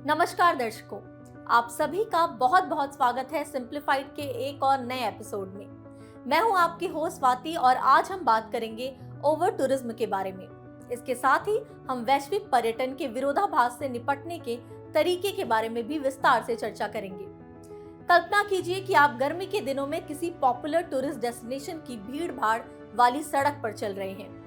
नमस्कार दर्शकों, आप सभी का बहुत बहुत स्वागत है सिंप्लीफाइड के एक और नए एपिसोड में। मैं हूं आपकी होस्ट स्वाति और आज हम बात करेंगे ओवर टूरिज्म के बारे में। इसके साथ ही हम वैश्विक पर्यटन के विरोधाभास से निपटने के तरीके के बारे में भी विस्तार से चर्चा करेंगे। कल्पना कीजिए कि आप गर्मी के दिनों में किसी पॉपुलर टूरिस्ट डेस्टिनेशन की भीड़ भाड़ वाली सड़क पर चल रहे हैं।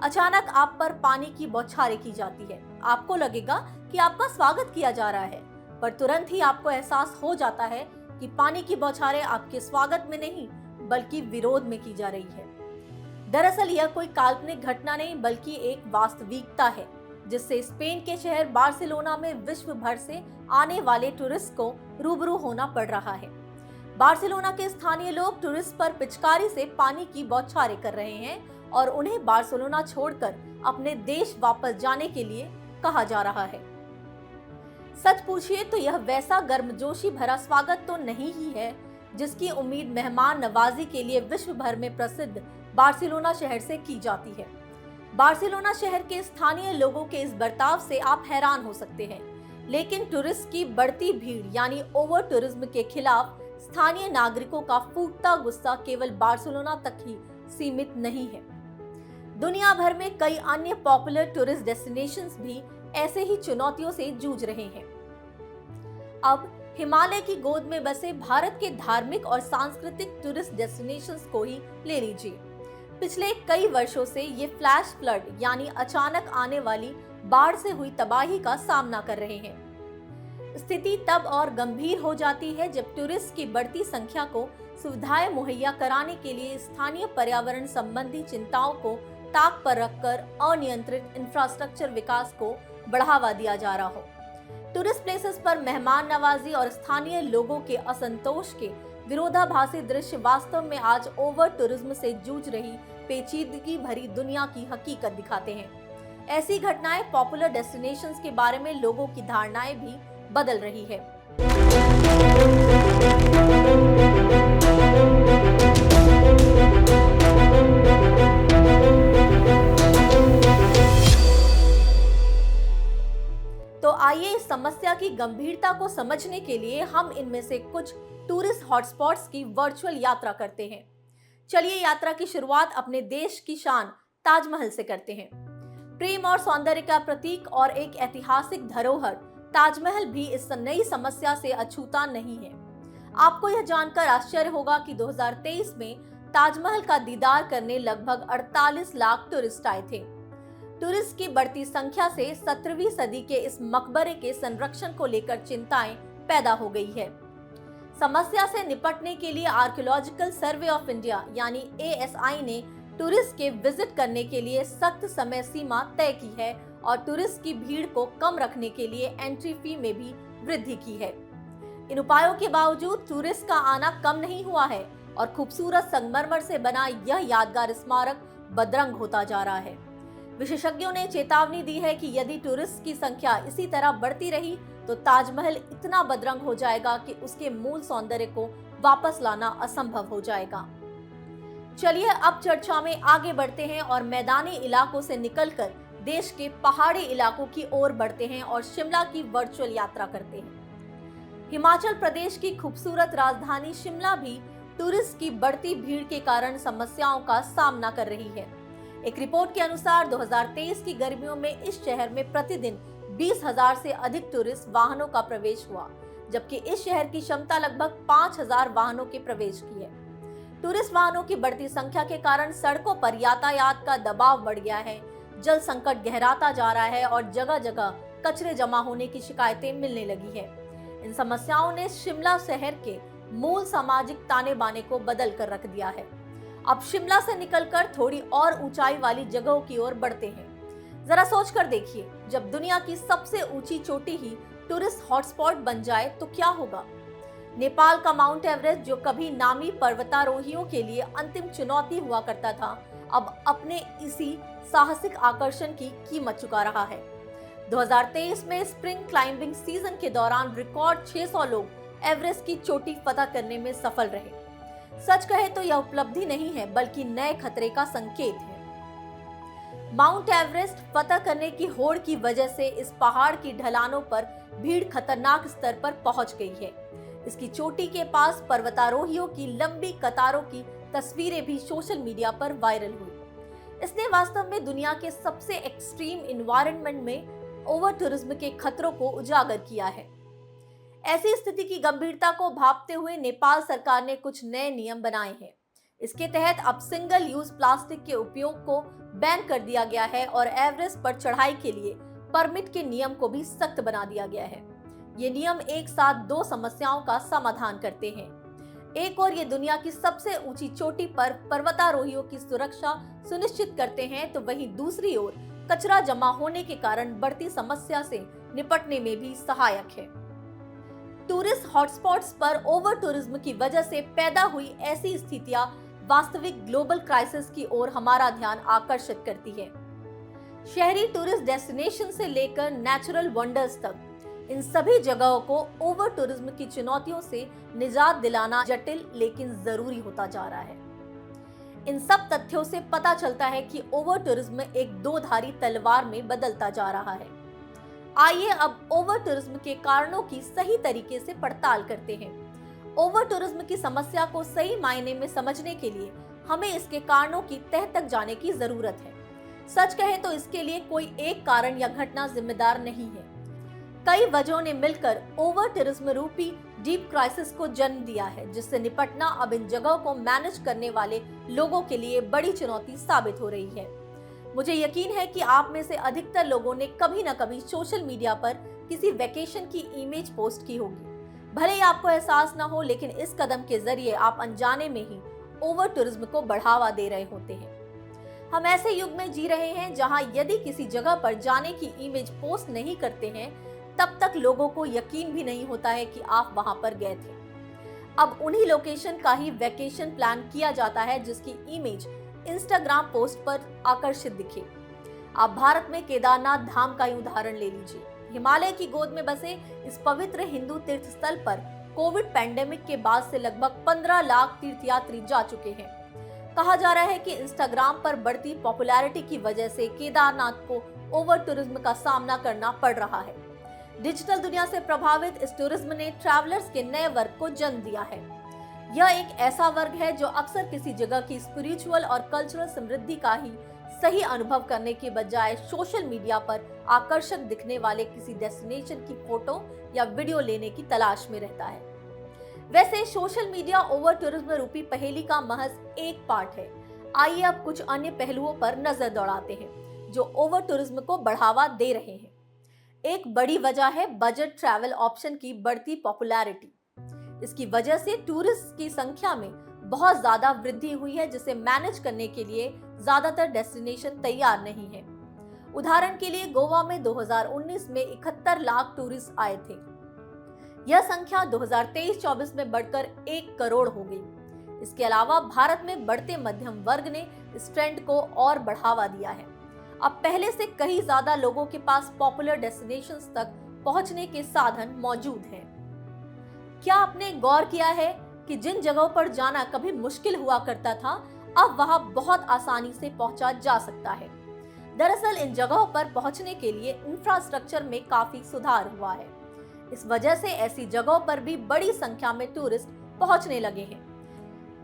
अचानक आप पर पानी की बौछारें की जाती है। आपको लगेगा कि आपका स्वागत किया जा रहा है, पर तुरंत ही आपको एहसास हो जाता है कि पानी की बौछारें आपके स्वागत में नहीं बल्कि विरोध में की जा रही है। दरअसल यह कोई काल्पनिक घटना नहीं बल्कि एक वास्तविकता है जिससे स्पेन के शहर बार्सिलोना में विश्व भर से आने वाले टूरिस्ट को रूबरू होना पड़ रहा है। बार्सिलोना के स्थानीय लोग टूरिस्ट पर पिचकारी से पानी की बौछारें कर रहे हैं और उन्हें बार्सिलोना छोड़कर अपने देश वापस जाने के लिए कहा जा रहा है। सच पूछिए तो यह वैसा गर्मजोशी भरा स्वागत तो नहीं ही है जिसकी उम्मीद मेहमान नवाजी के लिए विश्व भर में प्रसिद्ध बार्सिलोना शहर से की जाती है। बार्सिलोना शहर के स्थानीय लोगों के इस बर्ताव से आप हैरान हो सकते हैं, लेकिन टूरिस्ट की बढ़ती भीड़ यानी ओवर टूरिज्म के खिलाफ स्थानीय नागरिकों का फूटता गुस्सा केवल बार्सिलोना तक ही सीमित नहीं है। दुनिया भर में कई अन्य पॉपुलर टूरिस्ट डेस्टिनेशंस भी ऐसे ही चुनौतियों से जूझ रहे हैं। अब हिमालय की गोद में बसे भारत के धार्मिक और सांस्कृतिक टूरिस्ट डेस्टिनेशंस को ही ले लीजिए। पिछले कई वर्षों से ये फ्लैश फ्लड यानी अचानक आने वाली बाढ़ से हुई तबाही का सामना कर रहे हैं। स्थिति तब और गंभीर हो जाती है जब टूरिस्ट की बढ़ती संख्या को सुविधाएं मुहैया कराने के लिए स्थानीय पर्यावरण संबंधी चिंताओं को ताक पर रखकर अनियंत्रित इंफ्रास्ट्रक्चर विकास को बढ़ावा दिया जा रहा हो। टूरिस्ट प्लेसेस पर मेहमान नवाजी और स्थानीय लोगों के असंतोष के विरोधाभासी दृश्य वास्तव में आज ओवर टूरिज्म से जूझ रही पेचीदगी भरी दुनिया की हकीकत दिखाते हैं। ऐसी घटनाएं पॉपुलर डेस्टिनेशंस के बारे में लोगों की धारणाएं भी बदल रही है। तो आइए इस समस्या की गंभीरता को समझने के लिए हम इनमें से कुछ टूरिस्ट हॉटस्पॉट्स की वर्चुअल यात्रा करते हैं। चलिए यात्रा की शुरुआत अपने देश की शान ताजमहल से करते हैं। प्रेम और सौंदर्य का प्रतीक और एक ऐतिहासिक धरोहर ताजमहल भी इस नई समस्या से अछूता नहीं है। आपको यह जानकर आश्चर्य होगा कि 2023 में ताजमहल का दीदार करने लगभग 48 लाख टूरिस्ट आए थे। टूरिस्ट की बढ़ती संख्या से 17वीं सदी के इस मकबरे के संरक्षण को लेकर चिंताएं पैदा हो गई है। समस्या से निपटने के लिए आर्कियोलॉजिकल सर्वे ऑफ इंडिया यानी ASI ने टूरिस्ट के विजिट करने के लिए सख्त समय सीमा तय की है और टूरिस्ट की भीड़ को कम रखने के लिए एंट्री फी में भी वृद्धि की है। इन उपायों के बावजूद टूरिस्ट का आना कम नहीं हुआ है और खूबसूरत संगमरमर से बना यह यादगार स्मारक बदरंग होता जा रहा है। विशेषज्ञों ने चेतावनी दी है कि यदि टूरिस्ट की संख्या इसी तरह बढ़ती रही तो ताजमहल इतना बदरंग हो जाएगा कि उसके मूल सौंदर्य को वापस लाना असंभव हो जाएगा। चलिए अब चर्चा में आगे बढ़ते हैं और मैदानी इलाकों से निकलकर देश के पहाड़ी इलाकों की ओर बढ़ते हैं और शिमला की वर्चुअल यात्रा करते हैं। हिमाचल प्रदेश की खूबसूरत राजधानी शिमला भी टूरिस्ट की बढ़ती भीड़ के कारण समस्याओं का सामना कर रही है। एक रिपोर्ट के अनुसार 2023 की गर्मियों में इस शहर में प्रतिदिन 20,000 से अधिक टूरिस्ट वाहनों का प्रवेश हुआ, जबकि इस शहर की क्षमता लगभग 5,000 वाहनों के प्रवेश की है। टूरिस्ट वाहनों की बढ़ती संख्या के कारण सड़कों पर यातायात का दबाव बढ़ गया है, जल संकट गहराता जा रहा है और जगह जगह कचरे जमा होने की शिकायतें मिलने लगी है। इन समस्याओं ने शिमला शहर के मूल सामाजिक ताने बाने को बदल कर रख दिया है। अब शिमला से निकलकर थोड़ी और ऊंचाई वाली जगहों की ओर बढ़ते हैं। जरा सोचकर देखिए, जब दुनिया की सबसे ऊंची चोटी ही टूरिस्ट हॉटस्पॉट बन जाए तो क्या होगा। नेपाल का माउंट एवरेस्ट, जो कभी नामी पर्वतारोहियों के लिए अंतिम चुनौती हुआ करता था, अब अपने इसी साहसिक आकर्षण की कीमत चुका रहा है। 2023 में स्प्रिंग क्लाइंबिंग सीजन के दौरान रिकॉर्ड 600 लोग एवरेस्ट की चोटी फतह करने में सफल रहे। सच कहे तो यह उपलब्धि नहीं है बल्कि नए खतरे का संकेत है। माउंट एवरेस्ट फतह करने की होड़ की वजह से इस पहाड़ की ढलानों पर भीड़ खतरनाक स्तर पर पहुंच गई है। इसकी चोटी के पास पर्वतारोहियों की लंबी कतारों की तस्वीरें भी सोशल मीडिया पर वायरल हुई। इसने वास्तव में दुनिया के सबसे एक्सट्रीम इन्वायरमेंट में ओवर टूरिज्म के खतरों को उजागर किया है। ऐसी स्थिति की गंभीरता को भांपते हुए नेपाल सरकार ने कुछ नए नियम बनाए हैं। इसके तहत अब सिंगल यूज प्लास्टिक के उपयोग को बैन कर दिया गया है और एवरेस्ट पर चढ़ाई के लिए परमिट के नियम को भी सख्त बना दिया गया है। ये नियम एक साथ दो समस्याओं का समाधान करते हैं। एक और ये दुनिया की सबसे ऊंची चोटी पर पर्वतारोहियों की सुरक्षा सुनिश्चित करते हैं, तो वहीं दूसरी ओर कचरा जमा होने के कारण बढ़ती समस्या से निपटने में भी सहायक है। टूरिस्ट हॉटस्पॉट्स पर ओवर टूरिज्म की वजह से पैदा हुई ऐसी स्थितियां वास्तविक ग्लोबल क्राइसिस की ओर हमारा ध्यान आकर्षित करती है। शहरी टूरिस्ट डेस्टिनेशन से लेकर नेचुरल वंडर्स तक, इन सभी जगहों को ओवर टूरिज्म की चुनौतियों से निजात दिलाना जटिल लेकिन जरूरी होता जा रहा है। इन सब तथ्यों से पता चलता है कि ओवर टूरिज्म एक दो-धारी तलवार में बदलता जा रहा है। आइए अब ओवर टूरिज्म के कारणों की सही तरीके से पड़ताल करते हैं। ओवर टूरिज्म की समस्या को सही मायने में समझने के लिए हमें इसके कारणों की तह तक जाने की जरूरत है। सच कहें तो इसके लिए कोई एक कारण या घटना जिम्मेदार नहीं है। कई वजहों ने मिलकर ओवर टूरिज्म रूपी डीप क्राइसिस को जन्म दिया है, जिससे निपटना अब इन जगहों को मैनेज करने वाले लोगों के लिए बड़ी चुनौती साबित हो रही है। मुझे यकीन है कि आप में से अधिकतर लोगों ने कभी न कभी सोशल मीडिया पर किसी वेकेशन की इमेज पोस्ट की होगी। भले ही आपको एहसास न हो, लेकिन इस कदम के जरिए आप अनजाने में ही ओवर टूरिज्म को बढ़ावा दे रहे होते हैं। हम ऐसे युग में जी रहे हैं जहां यदि किसी जगह पर जाने की इमेज पोस्ट नहीं करते हैं, तब तक लोगों को यकीन भी नहीं होता है कि आप वहां पर गए थे। अब उन्हीं लोकेशन का ही वेकेशन प्लान किया जाता है जिसकी इमेज इंस्टाग्राम पोस्ट पर आकर्षित दिखे। आप भारत में केदारनाथ धाम का ही उदाहरण ले लीजिए। हिमालय की गोद में बसे इस पवित्र हिंदू तीर्थ स्थल पर कोविड पैंडेमिक के बाद से लगभग 15 लाख तीर्थयात्री जा चुके हैं। कहा जा रहा है कि इंस्टाग्राम पर बढ़ती पॉपुलैरिटी की वजह से केदारनाथ को ओवर टूरिज्म का सामना करना पड़ रहा है। डिजिटल दुनिया से प्रभावित इस टूरिज्म ने ट्रैवलर्स के नए वर्ग को जन्म दिया है। यह एक ऐसा वर्ग है जो अक्सर किसी जगह की स्पिरिचुअल और कल्चरल समृद्धि का ही सही अनुभव करने के बजाय सोशल मीडिया पर आकर्षक दिखने वाले किसी डेस्टिनेशन की फोटो या वीडियो लेने की तलाश में रहता है। वैसे सोशल मीडिया ओवर टूरिज्म रूपी पहेली का महज एक पार्ट है। आइए अब कुछ अन्य पहलुओं पर नजर दौड़ाते हैं जो ओवर टूरिज्म को बढ़ावा दे रहे हैं। एक बड़ी वजह है बजट ट्रैवल ऑप्शन की बढ़ती पॉपुलैरिटी। इसकी वजह से टूरिस्ट की संख्या में बहुत ज्यादा वृद्धि हुई है, जिसे मैनेज करने के लिए ज्यादातर डेस्टिनेशन तैयार नहीं है। उदाहरण के लिए गोवा में 2019 में 71 लाख टूरिस्ट आए थे। यह संख्या 2023-24 में बढ़कर 1 करोड़ हो गई। इसके अलावा भारत में बढ़ते मध्यम वर्ग ने इस ट्रेंड को और बढ़ावा दिया है। अब पहले से कहीं ज्यादा लोगों के पास पॉपुलर डेस्टिनेशंस तक पहुंचने के साधन मौजूद हैं। क्या आपने गौर किया है कि जिन जगहों पर जाना कभी मुश्किल हुआ करता था, अब वहां बहुत आसानी से पहुंचा जा सकता है। दरअसल इन जगहों पर पहुंचने के लिए इंफ्रास्ट्रक्चर में काफी सुधार हुआ है। इस वजह से ऐसी जगहों पर भी बड़ी संख्या में टूरिस्ट पहुंचने लगे हैं।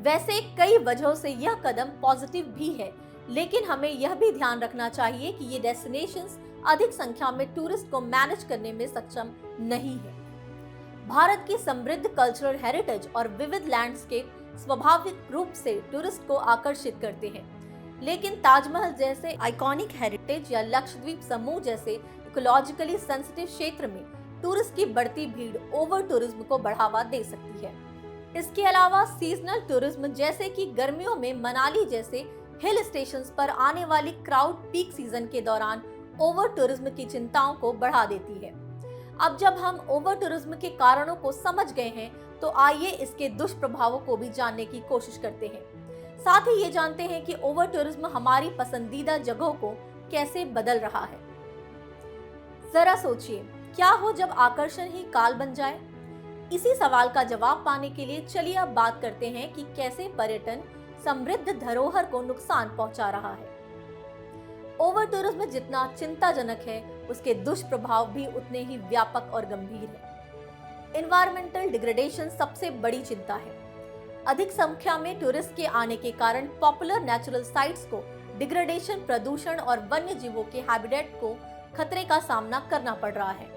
वैसे कई वजहों से यह कदम पॉजिटिव भी है, लेकिन हमें यह भी ध्यान रखना चाहिए कि ये डेस्टिनेशंस अधिक संख्या में टूरिस्ट को मैनेज करने में सक्षम नहीं है। भारत की समृद्ध कल्चरल हेरिटेज और विविध लैंडस्केप स्वाभाविक रूप से टूरिस्ट को आकर्षित करते हैं, लेकिन ताजमहल जैसे आइकॉनिक हेरिटेज या लक्षद्वीप समूह जैसे इकोलॉजिकली सेंसिटिव क्षेत्र में टूरिस्ट की बढ़ती भीड़ ओवर टूरिज्म को बढ़ावा दे सकती है। इसके अलावा सीजनल टूरिज्म जैसे कि गर्मियों में मनाली जैसे हिल स्टेशंस पर आने वाली क्राउड पीक सीजन के दौरान ओवर टूरिज्म की चिंताओं को बढ़ा देती है। अब जब हम ओवर टूरिज्म के कारणों को समझ गए हैं, तो आइए इसके दुष्प्रभावों को भी जानने की कोशिश करते हैं। साथ ही ये जानते हैं कि ओवर टूरिज्म हमारी पसंदीदा जगहों को कैसे बदल रहा है। जरा सोचिए, क्या हो जब आकर्षण ही काल बन जाए? इसी सवाल का जवाब पाने के लिए चलिए अब बात करते हैं कि कैसे पर्यटन समृद्ध धरोहर को नुकसान पहुंचा रहा है। ओवर टूरिज्म जितना चिंताजनक है, उसके दुष्प्रभाव भी उतने ही व्यापक और गंभीर हैं। एनवायरमेंटल डिग्रेडेशन सबसे बड़ी चिंता है। अधिक संख्या में टूरिस्ट के आने के कारण पॉपुलर नेचुरल साइट्स को डिग्रेडेशन, प्रदूषण और वन्य जीवों के हैबिटेट को खतरे का सामना करना पड़ रहा है।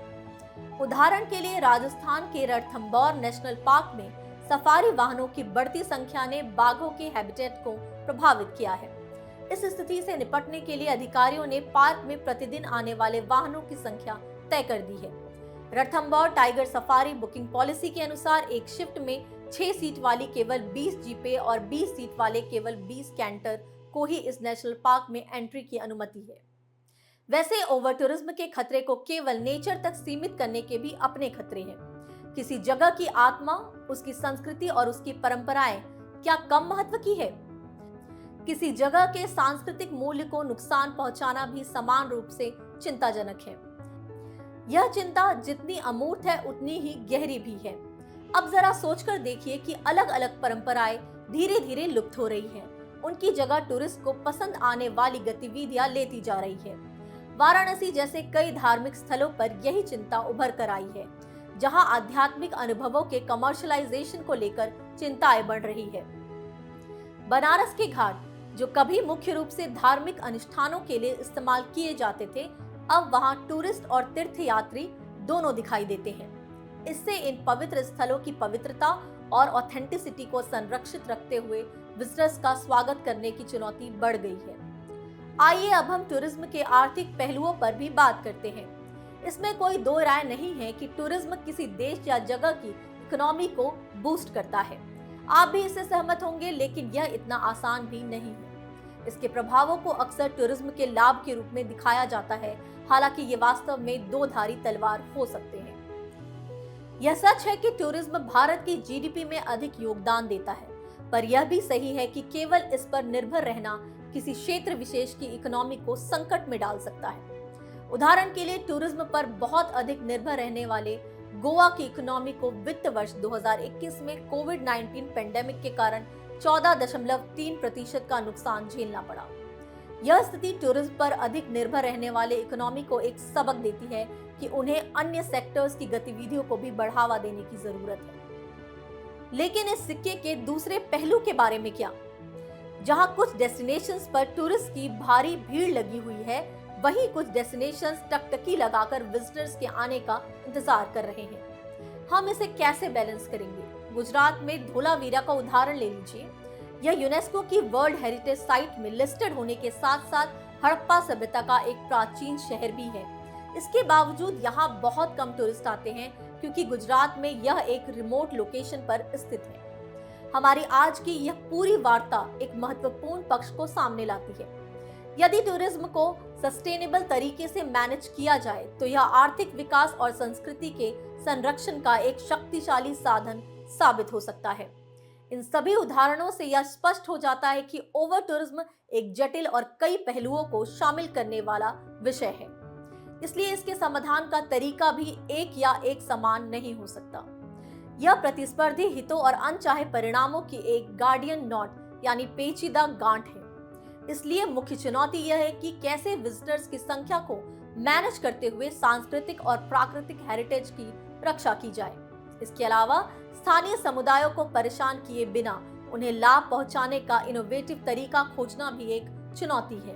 उदाहरण के लिए राजस्थान के रणथंभौर नेशनल पार्क में सफारी वाहनों की बढ़ती संख्या ने बाघों के हैबिटेट को प्रभावित किया है। इस स्थिति से निपटने के लिए अधिकारियों ने पार्क में प्रतिदिन आने वाले वाहनों की संख्या तय कर दी है। Ranthambore tiger safari booking policy के अनुसार एक शिफ्ट में 6 सीट वाली केवल 20 जीपे और 20 सीट वाले केवल 20 कैंटर को ही इस नेशनल पार्क में एंट्री की अनुमति है। वैसे ओवर टूरिज्म के खतरे को केवल नेचर तक सीमित करने के भी अपने खतरे हैं। किसी जगह की आत्मा, उसकी संस्कृति और उसकी परंपराएं क्या कम महत्व की है? किसी जगह के सांस्कृतिक मूल्य को नुकसान पहुंचाना भी समान रूप से चिंताजनक है। यह चिंता जितनी अमूर्त है उतनी ही गहरी भी है। अब जरा सोचकर देखिए कि अलग अलग परंपराएं धीरे धीरे लुप्त हो रही हैं। उनकी जगह टूरिस्ट को पसंद आने वाली गतिविधियां लेती जा रही है। वाराणसी जैसे कई धार्मिक स्थलों पर यही चिंता उभर कर आई है, जहां आध्यात्मिक अनुभवों के कमर्शलाइजेशन को लेकर चिंताएं बढ़ रही है। बनारस के घाट, जो कभी मुख्य रूप से धार्मिक अनुष्ठानों के लिए इस्तेमाल किए जाते थे, अब वहां टूरिस्ट और तीर्थयात्री दोनों दिखाई देते हैं। इससे इन पवित्र स्थलों की पवित्रता और ऑथेंटिसिटी को संरक्षित रखते हुए विजिटर्स का स्वागत करने की चुनौती बढ़ गई है। आइए अब हम टूरिज्म के आर्थिक पहलुओं पर भी बात करते हैं। इसमें कोई दो राय नहीं है कि टूरिज्म किसी देश या जगह की इकोनॉमी को बूस्ट करता है। आप भी इससे सहमत होंगे, लेकिन यह इतना आसान भी नहीं है। इसके प्रभावों को अक्सर टूरिज्म के लाभ के रूप में दिखाया जाता है, हालांकि ये वास्तव में दो धारी तलवार हो सकते हैं। यह सच है कि टूरिज्म भारत की जीडीपी में अधिक योगदान देता है, पर यह भी सही है कि केवल इस पर निर्भर रहना किसी क्षेत्र विशेष की इकोनॉमी को संकट में डाल सकता है। उदाहरण के लिए टूरिज्म पर बहुत अधिक निर्भर रहने वाले गोवा की इकोनॉमी को वित्त वर्ष 2021 में कोविड-19 पेंडेमिक के कारण 14.3% का नुकसान झेलना पड़ा। यह स्थिति टूरिज्म पर अधिक निर्भर रहने वाले इकोनॉमी को एक सबक देती है कि उन्हें अन्य सेक्टर्स की गतिविधियों को भी बढ़ावा देने की जरूरत है। लेकिन इस सिक्के के दूसरे पहलू के बारे में क्या? जहां कुछ डेस्टिनेशंस पर टूरिस्ट की भारी भीड़ लगी हुई है, वहीं कुछ डेस्टिनेशंस टकटकी लगाकर विजिटर्स के आने का इंतजार कर रहे हैं। हम इसे कैसे बैलेंस करेंगे? गुजरात में धोलावीरा का उदाहरण ले लीजिए। यह यूनेस्को की वर्ल्ड हेरिटेज साइट में लिस्टेड होने के साथ साथ हड़प्पा सभ्यता का एक प्राचीन शहर भी है। इसके बावजूद यहाँ बहुत कम टूरिस्ट आते हैं, क्योंकि गुजरात में यह एक रिमोट लोकेशन पर स्थित है। हमारी आज की यह पूरी वार्ता एक महत्वपूर्ण पक्ष को सामने लाती है। यदि टूरिज्म को सस्टेनेबल तरीके से मैनेज किया जाए तो यह आर्थिक विकास और संस्कृति के संरक्षण का एक शक्तिशाली साधन साबित हो सकता है। इन सभी उदाहरणों से यह स्पष्ट हो जाता है कि ओवर टूरिज्म एक जटिल और कई पहलुओं को शामिल करने वाला विषय है। इसलिए इसके समाधान का तरीका भी एक समान नहीं हो सकता। यह प्रतिस्पर्धी हितों और अनचाहे परिणामों की एक गार्डियन नॉट यानी पेचीदा गांठ है। इसलिए मुख्य चुनौती यह है कि कैसे विजिटर्स की संख्या को मैनेज करते हुए सांस्कृतिक और प्राकृतिक हेरिटेज की रक्षा की जाए। इसके अलावा स्थानीय समुदायों को परेशान किए बिना उन्हें लाभ पहुंचाने का इनोवेटिव तरीका खोजना भी एक चुनौती है।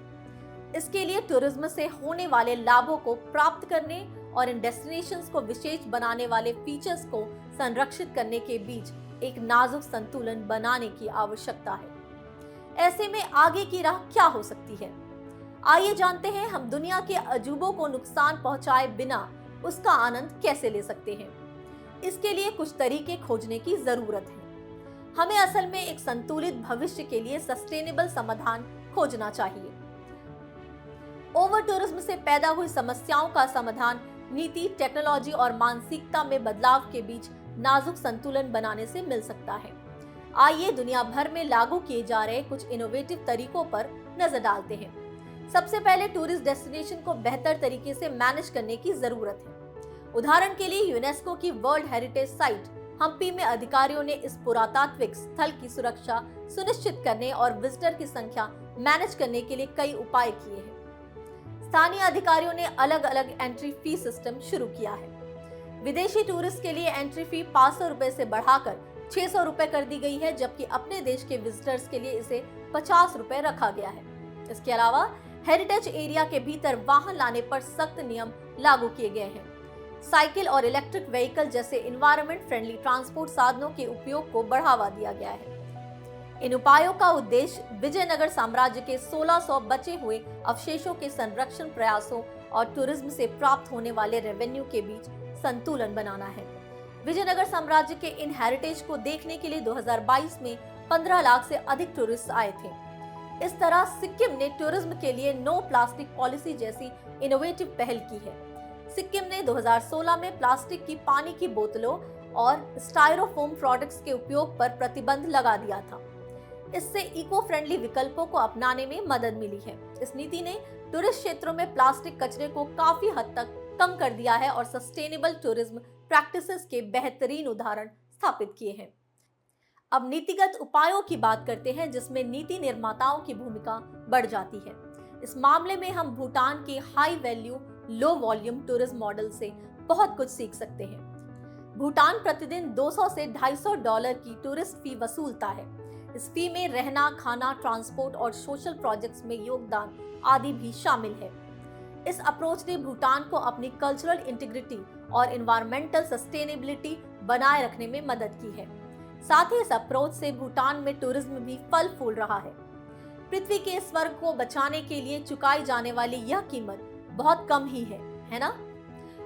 इसके लिए टूरिज्म से होने वाले लाभों को प्राप्त करने और इन डेस्टिनेशंस को विशेष बनाने वाले फीचर्स को संरक्षित करने के बीच एक नाजुक संतुलन बनाने की आवश्यकता है। ऐसे में आगे की राह क्या हो सकती है? आइए जानते हैं हम दुनिया के अजूबों को नुकसान पहुंचाए बिना उसका आनंद कैसे ले सकते हैं। इसके लिए कुछ तरीके खोजने की जरूरत है। हमें असल में एक संतुलित भविष्य के लिए सस्टेनेबल समाधान खोजना चाहिए। ओवर टूरिज्म से पैदा हुई समस्याओं का समाधान नीति, टेक्नोलॉजी और मानसिकता में बदलाव के बीच नाजुक संतुलन बनाने से मिल सकता है। आइए दुनिया भर में लागू किए जा रहे कुछ इनोवेटिव तरीकों पर नजर डालते हैं। सबसे पहले टूरिस्ट डेस्टिनेशन को बेहतर तरीके से मैनेज करने की जरूरत है। उदाहरण के लिए यूनेस्को की वर्ल्ड हेरिटेज साइट हम्पी में अधिकारियों ने इस पुरातात्विक स्थल की सुरक्षा सुनिश्चित करने और विजिटर की संख्या मैनेज करने के लिए कई उपाय किए हैं। स्थानीय अधिकारियों ने अलग अलग एंट्री फी सिस्टम शुरू किया है। विदेशी टूरिस्ट के लिए एंट्री फी 500 रुपए से बढ़ाकर 600 रुपए कर दी गई है, जबकि अपने देश के विजिटर्स के लिए इसे 50 रुपए रखा गया है। इसके अलावा हेरिटेज एरिया के भीतर वाहन लाने पर सख्त नियम लागू किए गए हैं। साइकिल और इलेक्ट्रिक व्हीकल जैसे एनवायरनमेंट फ्रेंडली ट्रांसपोर्ट साधनों के उपयोग को बढ़ावा दिया गया है। इन उपायों का उद्देश्य विजयनगर साम्राज्य के 1600 बचे हुए अवशेषों के संरक्षण प्रयासों और टूरिज्म से प्राप्त होने वाले रेवेन्यू के बीच संतुलन बनाना है। विजयनगर साम्राज्य के इन हेरिटेज को देखने के लिए 2022 में 15 लाख से अधिक टूरिस्ट आए थे। इस तरह सिक्किम ने टूरिज्म के लिए नो प्लास्टिक पॉलिसी जैसी इनोवेटिव पहल की है। सिक्किम ने 2016 में प्लास्टिक की पानी की बोतलों और स्टायरोफोम प्रोडक्ट्स के उपयोग पर प्रतिबंध लगा दिया था। इससे इको फ्रेंडली विकल्पों को अपनाने में मदद मिली है। इस नीति ने टूरिस्ट क्षेत्रों में प्लास्टिक कचरे को काफी हद तक कम कर दिया है और सस्टेनेबल टूरिज्म प्रैक्टिसेस के बेहतरीन उदाहरण स्थापित किए हैं। अब नीतिगत उपायों की बात करते हैं, जिसमें नीति निर्माताओं की भूमिका बढ़ जाती है। इस मामले में हम भूटान के high value low volume tourism model से बहुत कुछ सीख सकते हैं। भूटान प्रतिदिन 200 से $250 की टूरिस्ट फी वसूलता है। इस फी में रहना, खाना, ट्रांसपोर्ट और सोशल प्रोजेक्ट्स में योगदान आदि भी शामिल है। इस अप्रोच ने भूटान को अपनी कल्चरल इंटीग्रिटी और एनवायरमेंटल सस्टेनेबिलिटी बनाए रखने में मदद की है। साथ ही इस अप्रोच से भूटान में टूरिज्म भी फल फूल रहा है। पृथ्वी के स्वर्ग को बचाने के लिए चुकाई जाने वाली यह कीमत बहुत कम ही है ना?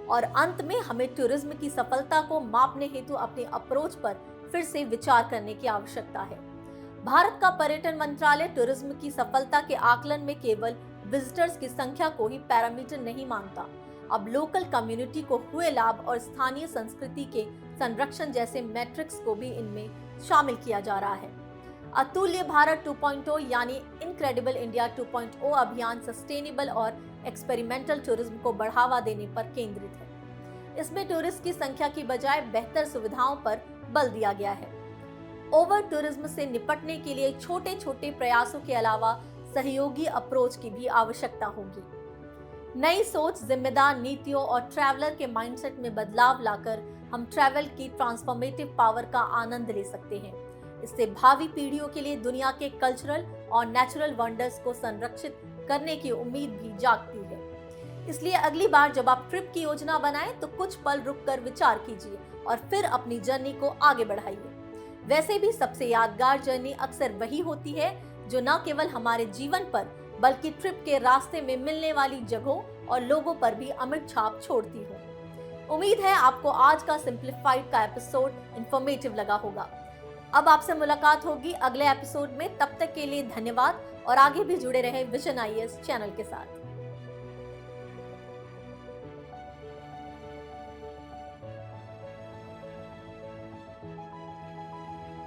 और अंत में हमें टूरिज्म की सफलता को मापने हेतु अपने अप्रोच पर फिर से विचार करने की आवश्यकता है। भारत का पर्यटन मंत्रालय टूरिज्म की सफलता के आकलन में केवल विजिटर्स की संख्या को ही पैरामीटर नहीं मानता। अब लोकल कम्युनिटी को हुए लाभ और स्थानीय संस्कृति के संरक्षण जैसे मैट्रिक्स को भी इनमें शामिल किया जा रहा है। अतुल्य भारत 2.0 यानी इनक्रेडिबल इंडिया 2.0 अभियान सस्टेनेबल और एक्सपेरिमेंटल टूरिज्म को बढ़ावा देने पर केंद्रित है। इसमें टूरिस्ट की संख्या की बजाय बेहतर सुविधाओं पर बल दिया गया है। ओवर टूरिज्म से निपटने के लिए छोटे छोटे प्रयासों के अलावा सहयोगी अप्रोच की भी आवश्यकता होगी। नई सोच, जिम्मेदार नीतियों और ट्रैवलर के माइंडसेट में बदलाव लाकर हम ट्रैवल की ट्रांसफॉर्मेटिव पावर का आनंद ले सकते हैं। इससे भावी पीढ़ियों के लिए दुनिया के कल्चरल और नेचुरल वंडर्स को संरक्षित करने की उम्मीद भी जागती है। इसलिए अगली बार जब आप ट्रिप की योजना बनाएं तो कुछ पल रुककर विचार कीजिए और फिर अपनी जर्नी को आगे बढ़ाइए। वैसे भी सबसे यादगार जर्नी अक्सर वही होती है जो न केवल हमारे जीवन पर बल्कि ट्रिप के रास्ते में मिलने वाली जगहों और लोगों पर भी अमिट छाप छोड़ती हो। उम्मीद है आपको आज का सिंप्लीफाइड का एपिसोड इंफॉर्मेटिव लगा होगा। अब आपसे मुलाकात होगी अगले एपिसोड में। तब तक के लिए धन्यवाद और आगे भी जुड़े रहे विजन IAS चैनल के साथ।